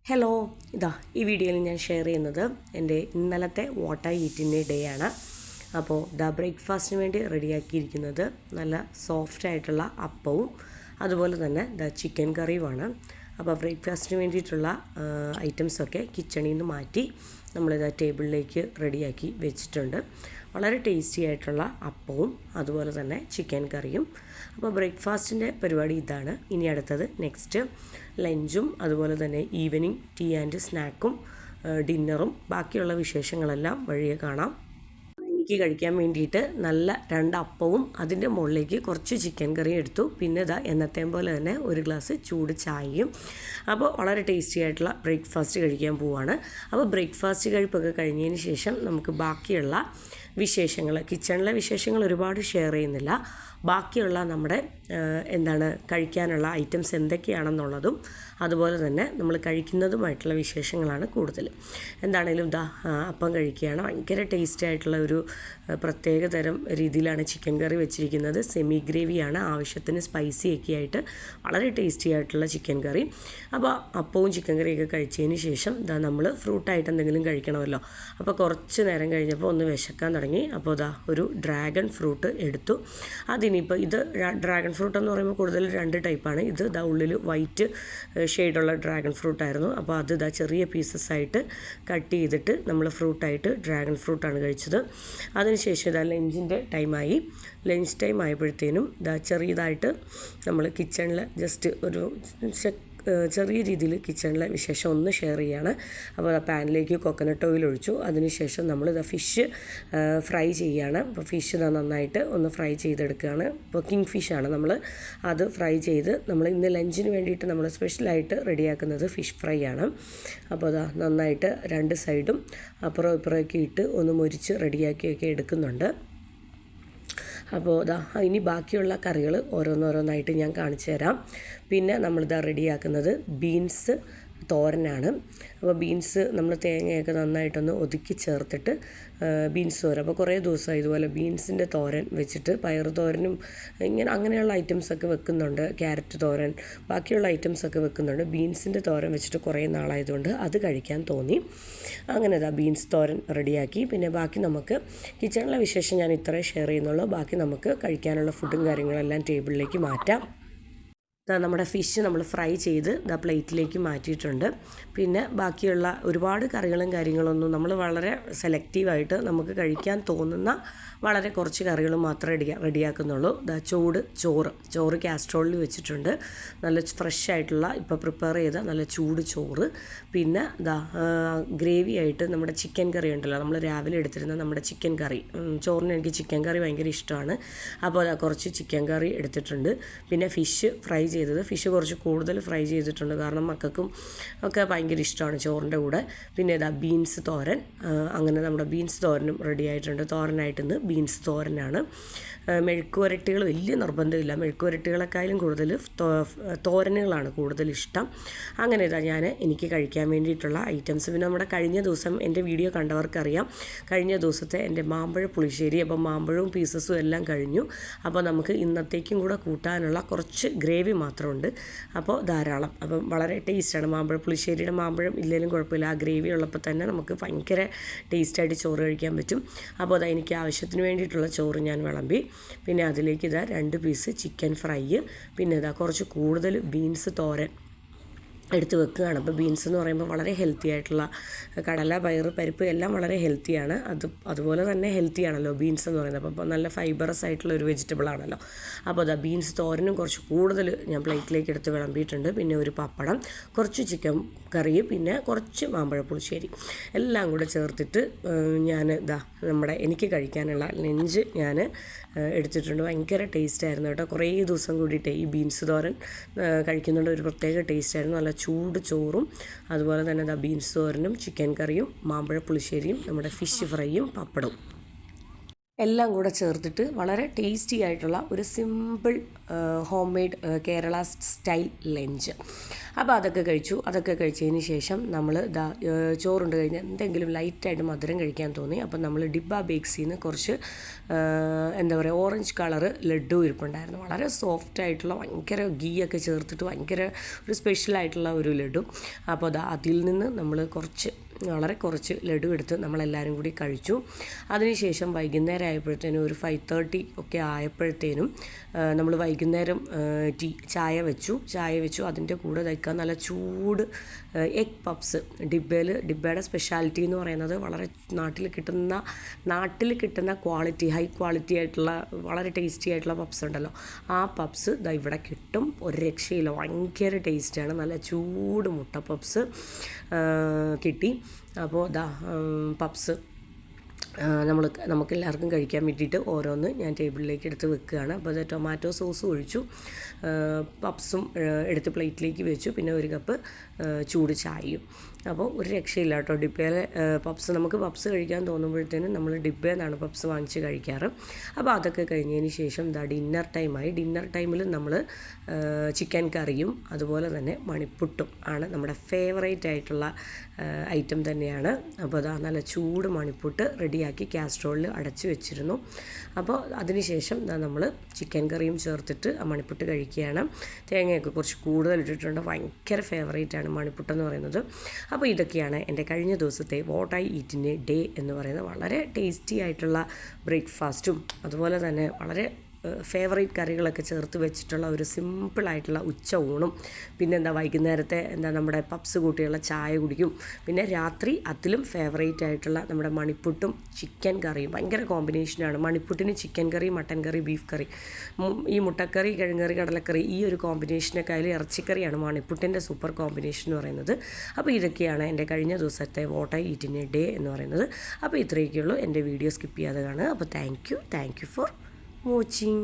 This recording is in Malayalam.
ഹലോ, ഈ വീഡിയോയിൽ ഞാൻ ഷെയർ ചെയ്യുന്നത് എൻ്റെ ഇന്നലത്തെ വാട്ട് ഐ ഈറ്റിൻ്റെ ഡേ ആണ്. അപ്പോൾ ബ്രേക്ക്ഫാസ്റ്റിന് വേണ്ടി റെഡിയാക്കിയിരിക്കുന്നത് നല്ല സോഫ്റ്റ് ആയിട്ടുള്ള അപ്പവും അതുപോലെ തന്നെ ചിക്കൻ കറിയുമാണ്. അപ്പോൾ ബ്രേക്ക്ഫാസ്റ്റിന് വേണ്ടിയിട്ടുള്ള ഐറ്റംസൊക്കെ കിച്ചണിൽ നിന്ന് മാറ്റി നമ്മളിത് ടേബിളിലേക്ക് റെഡിയാക്കി വെച്ചിട്ടുണ്ട്. വളരെ ടേസ്റ്റി ആയിട്ടുള്ള അപ്പവും അതുപോലെ തന്നെ ചിക്കൻ കറിയും. അപ്പോൾ ബ്രേക്ക്ഫാസ്റ്റിൻ്റെ പരിപാടി ഇതാണ്. ഇനി അടുത്തത് നെക്സ്റ്റ് ലഞ്ചും അതുപോലെ തന്നെ ഈവനിങ് ടീ ആൻഡ് സ്നാക്കും ഡിന്നറും ബാക്കിയുള്ള വിശേഷങ്ങളെല്ലാം വഴിയെ കാണാം. എനിക്ക് കഴിക്കാൻ വേണ്ടിയിട്ട് നല്ല 2 അപ്പവും അതിൻ്റെ മുകളിലേക്ക് കുറച്ച് ചിക്കൻ കറിയും എടുത്തു. പിന്നെ എന്നത്തെയും പോലെ തന്നെ ഒരു ഗ്ലാസ് ചൂട് ചായയും. അപ്പോൾ വളരെ ടേസ്റ്റി ആയിട്ടുള്ള ബ്രേക്ക്ഫാസ്റ്റ് കഴിക്കാൻ പോവുകയാണ്. അപ്പോൾ ബ്രേക്ക്ഫാസ്റ്റ് കഴിപ്പൊക്കെ കഴിഞ്ഞതിന് ശേഷം നമുക്ക് ബാക്കിയുള്ള വിശേഷങ്ങൾ, കിച്ചണിലെ വിശേഷങ്ങൾ ഒരുപാട് ഷെയർ ചെയ്യുന്നില്ല. ബാക്കിയുള്ള നമ്മുടെ കഴിക്കാനുള്ള ഐറ്റംസ് എന്തൊക്കെയാണെന്നുള്ളതും അതുപോലെ തന്നെ നമ്മൾ കഴിക്കുന്നതുമായിട്ടുള്ള വിശേഷങ്ങളാണ് കൂടുതൽ. എന്താണേലും അപ്പം കഴിക്കുകയാണ്. ഭയങ്കര ടേസ്റ്റി ആയിട്ടുള്ള ഒരു പ്രത്യേക തരം രീതിയിലാണ് ചിക്കൻ കറി വെച്ചിരിക്കുന്നത്. സെമി ഗ്രേവിയാണ്, ആവശ്യത്തിന് സ്പൈസി ഒക്കെ ആയിട്ട് വളരെ ടേസ്റ്റി ആയിട്ടുള്ള ചിക്കൻ കറി. അപ്പോൾ അപ്പവും ചിക്കൻ കറിയൊക്കെ കഴിച്ചതിന് ശേഷം നമ്മൾ ഫ്രൂട്ടായിട്ട് എന്തെങ്കിലും കഴിക്കണമല്ലോ. അപ്പോൾ കുറച്ച് നേരം കഴിഞ്ഞപ്പോൾ ഒന്ന് വിശക്കാൻ തുടങ്ങി. അപ്പോൾ ഒരു ഡ്രാഗൺ ഫ്രൂട്ട് എടുത്തു. അതിനിപ്പോൾ ഇത് ഡ്രാഗൺ ഫ്രൂട്ട് എന്ന് പറയുമ്പോൾ കൂടുതൽ 2 ടൈപ്പാണ്. ഇത് ഉള്ളിൽ വൈറ്റ് ഷെയ്ഡുള്ള ഡ്രാഗൺ ഫ്രൂട്ടായിരുന്നു. അപ്പോൾ അത് ചെറിയ പീസസ് ആയിട്ട് കട്ട് ചെയ്തിട്ട് നമ്മൾ ഫ്രൂട്ടായിട്ട് ഡ്രാഗൺ ഫ്രൂട്ടാണ് കഴിച്ചത്. അതിനുശേഷം ലഞ്ചിൻ്റെ ടൈമായി. ലഞ്ച് ടൈം ആയപ്പോഴത്തേനും ചെറിയതായിട്ട് നമ്മൾ കിച്ചണിൽ ജസ്റ്റ് ഒരു ചെറിയ രീതിയിൽ കിച്ചണിലെ വിശേഷം ഒന്ന് ഷെയർ ചെയ്യാണ്. അപ്പോൾ പാനിലേക്ക് കോക്കനട്ട് ഓയിൽ ഒഴിച്ചു. അതിനുശേഷം നമ്മൾ ഫിഷ് ഫ്രൈ ചെയ്യുകയാണ്. അപ്പോൾ ഫിഷ് നന്നായിട്ട് ഒന്ന് ഫ്രൈ ചെയ്തെടുക്കുകയാണ്. ഇപ്പോൾ കിങ് ഫിഷാണ് നമ്മൾ അത് ഫ്രൈ ചെയ്ത് നമ്മൾ ഇന്ന് ലഞ്ചിന് വേണ്ടിയിട്ട് നമ്മൾ സ്പെഷ്യലായിട്ട് റെഡിയാക്കുന്നത് ഫിഷ് ഫ്രൈ ആണ്. അപ്പോൾ നന്നായിട്ട് 2 സൈഡും അപ്പുറം ഇപ്പുറമൊക്കെ ഇട്ട് ഒന്ന് മുരിച്ച് റെഡിയാക്കിയൊക്കെ എടുക്കുന്നുണ്ട്. അപ്പോൾ ഇനി ബാക്കിയുള്ള കറികൾ ഓരോന്നോരോന്നായിട്ട് ഞാൻ കാണിച്ചു തരാം. പിന്നെ റെഡിയാക്കുന്നത് ബീൻസ് തോരനാണ്. അപ്പോൾ ബീൻസ് നമ്മൾ തേങ്ങയൊക്കെ നന്നായിട്ടൊന്ന് ഒതുക്കി ചേർത്തിട്ട് ബീൻസ് തോരൻ. അപ്പോൾ കുറേ ദിവസമായി ഇതുപോലെ ബീൻസിൻ്റെ തോരൻ വെച്ചിട്ട് പയർ തോരനും അങ്ങനെയുള്ള ഐറ്റംസൊക്കെ വെക്കുന്നുണ്ട്. ക്യാരറ്റ് തോരൻ, ബാക്കിയുള്ള ഐറ്റംസൊക്കെ വെക്കുന്നുണ്ട്. ബീൻസിൻ്റെ തോരൻ വെച്ചിട്ട് കുറേ നാളായതുകൊണ്ട് അത് കഴിക്കാൻ തോന്നി. അങ്ങനെ ബീൻസ് തോരൻ റെഡിയാക്കി. പിന്നെ ബാക്കി നമുക്ക് കിച്ചണിലെ വിശേഷം ഞാൻ ഇത്രേ ഷെയർ ചെയ്യുന്നുള്ളൂ. ബാക്കി നമുക്ക് കഴിക്കാനുള്ള ഫുഡും കാര്യങ്ങളെല്ലാം ടേബിളിലേക്ക് മാറ്റാം. നമ്മുടെ ഫിഷ് നമ്മൾ ഫ്രൈ ചെയ്ത് പ്ലേറ്റിലേക്ക് മാറ്റിയിട്ടുണ്ട്. പിന്നെ ബാക്കിയുള്ള ഒരുപാട് കറികളും കാര്യങ്ങളൊന്നും നമ്മൾ വളരെ സെലക്റ്റീവായിട്ട് നമുക്ക് കഴിക്കാൻ തോന്നുന്ന വളരെ കുറച്ച് കറികൾ മാത്രമേ റെഡിയാക്കുന്നുള്ളൂ. ചോറ് കാസ്ട്രോളിൽ വെച്ചിട്ടുണ്ട്. നല്ല ഫ്രഷ് ആയിട്ടുള്ള ഇപ്പോൾ പ്രിപ്പയർ ചെയ്ത നല്ല ചൂട് ചോറ്. പിന്നെ ഗ്രേവി ആയിട്ട് നമ്മുടെ ചിക്കൻ കറി ഉണ്ടല്ലോ, നമ്മൾ രാവിലെ എടുത്തിരുന്ന നമ്മുടെ ചിക്കൻ കറി. ചോറിന് എനിക്ക് ചിക്കൻ കറി ഭയങ്കര ഇഷ്ടമാണ്. അപ്പോൾ കുറച്ച് ചിക്കൻ കറി എടുത്തിട്ടുണ്ട്. പിന്നെ ഫിഷ് ഫ്രൈ ചെയ്തത്, ഫിഷ് കുറച്ച് കൂടുതൽ ഫ്രൈ ചെയ്തിട്ടുണ്ട്. കാരണം മക്കൾക്കും ഒക്കെ ഭയങ്കര ഇഷ്ടമാണ് ചോറിൻ്റെ കൂടെ. പിന്നെ ബീൻസ് തോരൻ. അങ്ങനെ നമ്മുടെ ബീൻസ് തോരനും റെഡി ആയിട്ടുണ്ട്. തോരനായിട്ട് ഇന്ന് ബീൻസ് തോരനാണ്. മെഴുക്കുവരട്ടികൾ വലിയ നിർബന്ധമില്ല. മെഴുക്കുവരട്ടികളെക്കാളും കൂടുതൽ തോരനുകളാണ് കൂടുതൽ ഇഷ്ടം. അങ്ങനെ എനിക്ക് കഴിക്കാൻ വേണ്ടിയിട്ടുള്ള ഐറ്റംസ്. പിന്നെ നമ്മുടെ കഴിഞ്ഞ ദിവസം എൻ്റെ വീഡിയോ കണ്ടവർക്കറിയാം, കഴിഞ്ഞ ദിവസത്തെ എൻ്റെ മാമ്പഴ പുളിശ്ശേരി. അപ്പം മാമ്പഴവും പീസസും എല്ലാം കഴിഞ്ഞു. അപ്പോൾ നമുക്ക് ഇന്നത്തേക്കും കൂടെ കൂട്ടാനുള്ള കുറച്ച് ഗ്രേവി മാത്രമുണ്ട്. അപ്പോൾ ധാരാളം. അപ്പം വളരെ ടേസ്റ്റാണ് മാമ്പഴ പുളിശ്ശേരിയുടെ. മാമ്പഴം ഇല്ലെങ്കിലും കുഴപ്പമില്ല, ആ ഗ്രേവി ഉള്ളപ്പോൾ തന്നെ നമുക്ക് ഭയങ്കര ടേസ്റ്റായിട്ട് ചോറ് കഴിക്കാൻ പറ്റും. അപ്പോൾ എനിക്ക് ആവശ്യത്തിന് വേണ്ടിയിട്ടുള്ള ചോറ് ഞാൻ വിളമ്പി. പിന്നെ അതിലേക്ക് 2 പീസ് ചിക്കൻ ഫ്രൈ. പിന്നെ കുറച്ച് കൂടുതൽ ബീൻസ് തോരൻ എടുത്ത് വെക്കുകയാണ്. അപ്പോൾ ബീൻസ് എന്ന് പറയുമ്പോൾ വളരെ ഹെൽത്തി ആയിട്ടുള്ള, കടല, പയർ, പരിപ്പ് എല്ലാം വളരെ ഹെൽത്തിയാണ്. അതുപോലെ തന്നെ ഹെൽത്തിയാണല്ലോ ബീൻസ് എന്ന് പറയുന്നത്. അപ്പോൾ നല്ല ഫൈബറസ് ആയിട്ടുള്ള ഒരു വെജിറ്റബിൾ ആണല്ലോ. അപ്പോൾ ബീൻസ് തോരനും കുറച്ച് കൂടുതൽ ഞാൻ പ്ലേറ്റിലേക്ക് എടുത്ത് വിളമ്പിയിട്ടുണ്ട്. പിന്നെ ഒരു പപ്പടം, കുറച്ച് ചിക്കൻ കറി, പിന്നെ കുറച്ച് മാമ്പഴ പുളിശ്ശേരി എല്ലാം കൂടെ ചേർത്തിട്ട് ഞാൻ എനിക്ക് കഴിക്കാനുള്ള ലഞ്ച് ഞാൻ എടുത്തിട്ടുണ്ട്. ഭയങ്കര ടേസ്റ്റായിരുന്നു കേട്ടോ. കുറേ ദിവസം കൂടിയിട്ട് ഈ ബീൻസ് തോരൻ കഴിക്കുന്നുണ്ട്. ഒരു പ്രത്യേക ടേസ്റ്റായിരുന്നു. നല്ല ചൂട് ചോറും അതുപോലെ തന്നെ ബീൻസ് തോരനും ചിക്കൻ കറിയും മാമ്പഴ പുളിശ്ശേരിയും നമ്മുടെ ഫിഷ് ഫ്രൈയും പപ്പടവും എല്ലാം കൂടെ ചേർത്തിട്ട് വളരെ ടേസ്റ്റി ആയിട്ടുള്ള ഒരു simple home made Kerala style lunch. അപ്പോൾ അതൊക്കെ കഴിച്ചതിന് ശേഷം നമ്മൾ ചോറുണ്ട് കഴിഞ്ഞാൽ എന്തെങ്കിലും ലൈറ്റായിട്ട് മധുരം കഴിക്കാൻ തോന്നി. അപ്പം നമ്മൾ ഡിബ ബേക്സിൽ നിന്ന് കുറച്ച് എന്താ പറയുക ഓറഞ്ച് കളറ് ലഡ്ഡു ഇരിപ്പുണ്ടായിരുന്നു. വളരെ സോഫ്റ്റായിട്ടുള്ള ഭയങ്കര ഗീയൊക്കെ ചേർത്തിട്ട് ഭയങ്കര ഒരു സ്പെഷ്യലായിട്ടുള്ള ഒരു ലഡ്ഡു. അപ്പോൾ അതിൽ നിന്ന് നമ്മൾ വളരെ കുറച്ച് ലഡു എടുത്ത് നമ്മളെല്ലാവരും കൂടി കഴിച്ചു. അതിനുശേഷം വൈകുന്നേരം ആയപ്പോഴത്തേനും ഒരു 5:30 ഒക്കെ ആയപ്പോഴത്തേനും നമ്മൾ വൈകുന്നേരം ചായ വെച്ചു. അതിൻ്റെ കൂടെ കഴിക്കാൻ നല്ല ചൂട് എഗ് പപ്സ് ഡിബയുടെ സ്പെഷ്യാലിറ്റി എന്ന് പറയുന്നത് വളരെ നാട്ടിൽ കിട്ടുന്ന ക്വാളിറ്റി ഹൈ ക്വാളിറ്റി ആയിട്ടുള്ള വളരെ ടേസ്റ്റി ആയിട്ടുള്ള പപ്സ് ഉണ്ടല്ലോ, ആ പപ്സ് ഇവിടെ കിട്ടും. ഒരു രക്ഷയില്ല, ഭയങ്കര ടേസ്റ്റാണ്. നല്ല ചൂട് മുട്ട പപ്സ് കിട്ടി. അപ്പോൾ പപ്സ് നമുക്കെല്ലാവർക്കും കഴിക്കാൻ വേണ്ടിയിട്ട് ഓരോന്ന് ഞാൻ ടേബിളിലേക്ക് എടുത്ത് വെക്കുകയാണ്. അപ്പോൾ അത് ടൊമാറ്റോ സോസ് ഒഴിച്ചു, പപ്സും എടുത്ത് പ്ലേറ്റിലേക്ക് വെച്ചു, പിന്നെ ഒരു കപ്പ് ചൂട് ചായയും. അപ്പോൾ ഒരു രക്ഷയില്ല കേട്ടോ. ഡിബയിലെ നമുക്ക് പപ്സ് കഴിക്കാൻ തോന്നുമ്പോഴത്തേനും നമ്മൾ ഡിബയിൽ നിന്നാണ് പപ്സ് വാങ്ങിച്ച് കഴിക്കാറ്. അപ്പോൾ അതൊക്കെ കഴിഞ്ഞതിന് ശേഷം ഡിന്നർ ടൈമായി. ഡിന്നർ ടൈമിൽ നമ്മൾ ചിക്കൻ കറിയും അതുപോലെ തന്നെ മണിപ്പുട്ടും ആണ് നമ്മുടെ ഫേവറേറ്റ് ആയിട്ടുള്ള ഐറ്റം തന്നെയാണ്. അപ്പോൾ നല്ല ചൂട് മണിപ്പുട്ട് റെഡിയാക്കി കാസ്ട്രോളിൽ അടച്ചു വെച്ചിരുന്നു. അപ്പോൾ അതിനുശേഷം നമ്മൾ ചിക്കൻ കറിയും ചേർത്തിട്ട് ആ മണിപ്പുട്ട് കഴിക്കുകയാണ്. തേങ്ങയൊക്കെ കുറച്ച് കൂടുതൽ ഇട്ടിട്ടുണ്ട്. ഭയങ്കര ഫേവറേറ്റാണ് മണിപ്പുട്ടെന്ന് പറയുന്നത്. അപ്പോൾ ഇതൊക്കെയാണ് എൻ്റെ കഴിഞ്ഞ ദിവസത്തെ what I eat in A day എന്ന് പറയുന്നത്. വളരെ ടേസ്റ്റി ആയിട്ടുള്ള ബ്രേക്ക്ഫാസ്റ്റും അതുപോലെ തന്നെ വളരെ ഫേവറേറ്റ് കറികളൊക്കെ ചേർത്ത് വെച്ചിട്ടുള്ള ഒരു സിമ്പിളായിട്ടുള്ള ഉച്ച ഊണും, പിന്നെ വൈകുന്നേരത്തെ നമ്മുടെ പപ്സ് കൂട്ടിയുള്ള ചായ കുടിക്കും. പിന്നെ രാത്രി അതിലും ഫേവറേറ്റ് ആയിട്ടുള്ള നമ്മുടെ മണിപ്പുട്ടും ചിക്കൻ കറിയും ഭയങ്കര കോമ്പിനേഷനാണ്. മണിപ്പുട്ടിന് ചിക്കൻ കറി, മട്ടൻ കറി, ബീഫ് കറി, ഈ മുട്ടക്കറി, കിഴങ്ങറി, കടലക്കറി, ഈ ഒരു കോമ്പിനേഷനൊക്കെ അതിൽ ഇറച്ചിക്കറിയാണ് മണിപ്പുട്ടിൻ്റെ സൂപ്പർ കോമ്പിനേഷൻ എന്ന് പറയുന്നത്. അപ്പോൾ ഇതൊക്കെയാണ് എൻ്റെ കഴിഞ്ഞ ദിവസത്തെ what I eat in A day എന്ന് പറയുന്നത്. അപ്പോൾ ഇത്രയൊക്കെയുള്ളൂ. എൻ്റെ വീഡിയോ സ്കിപ്പ് ചെയ്യാതെ കാണുക. അപ്പോൾ താങ്ക് യു ഫോർ watching.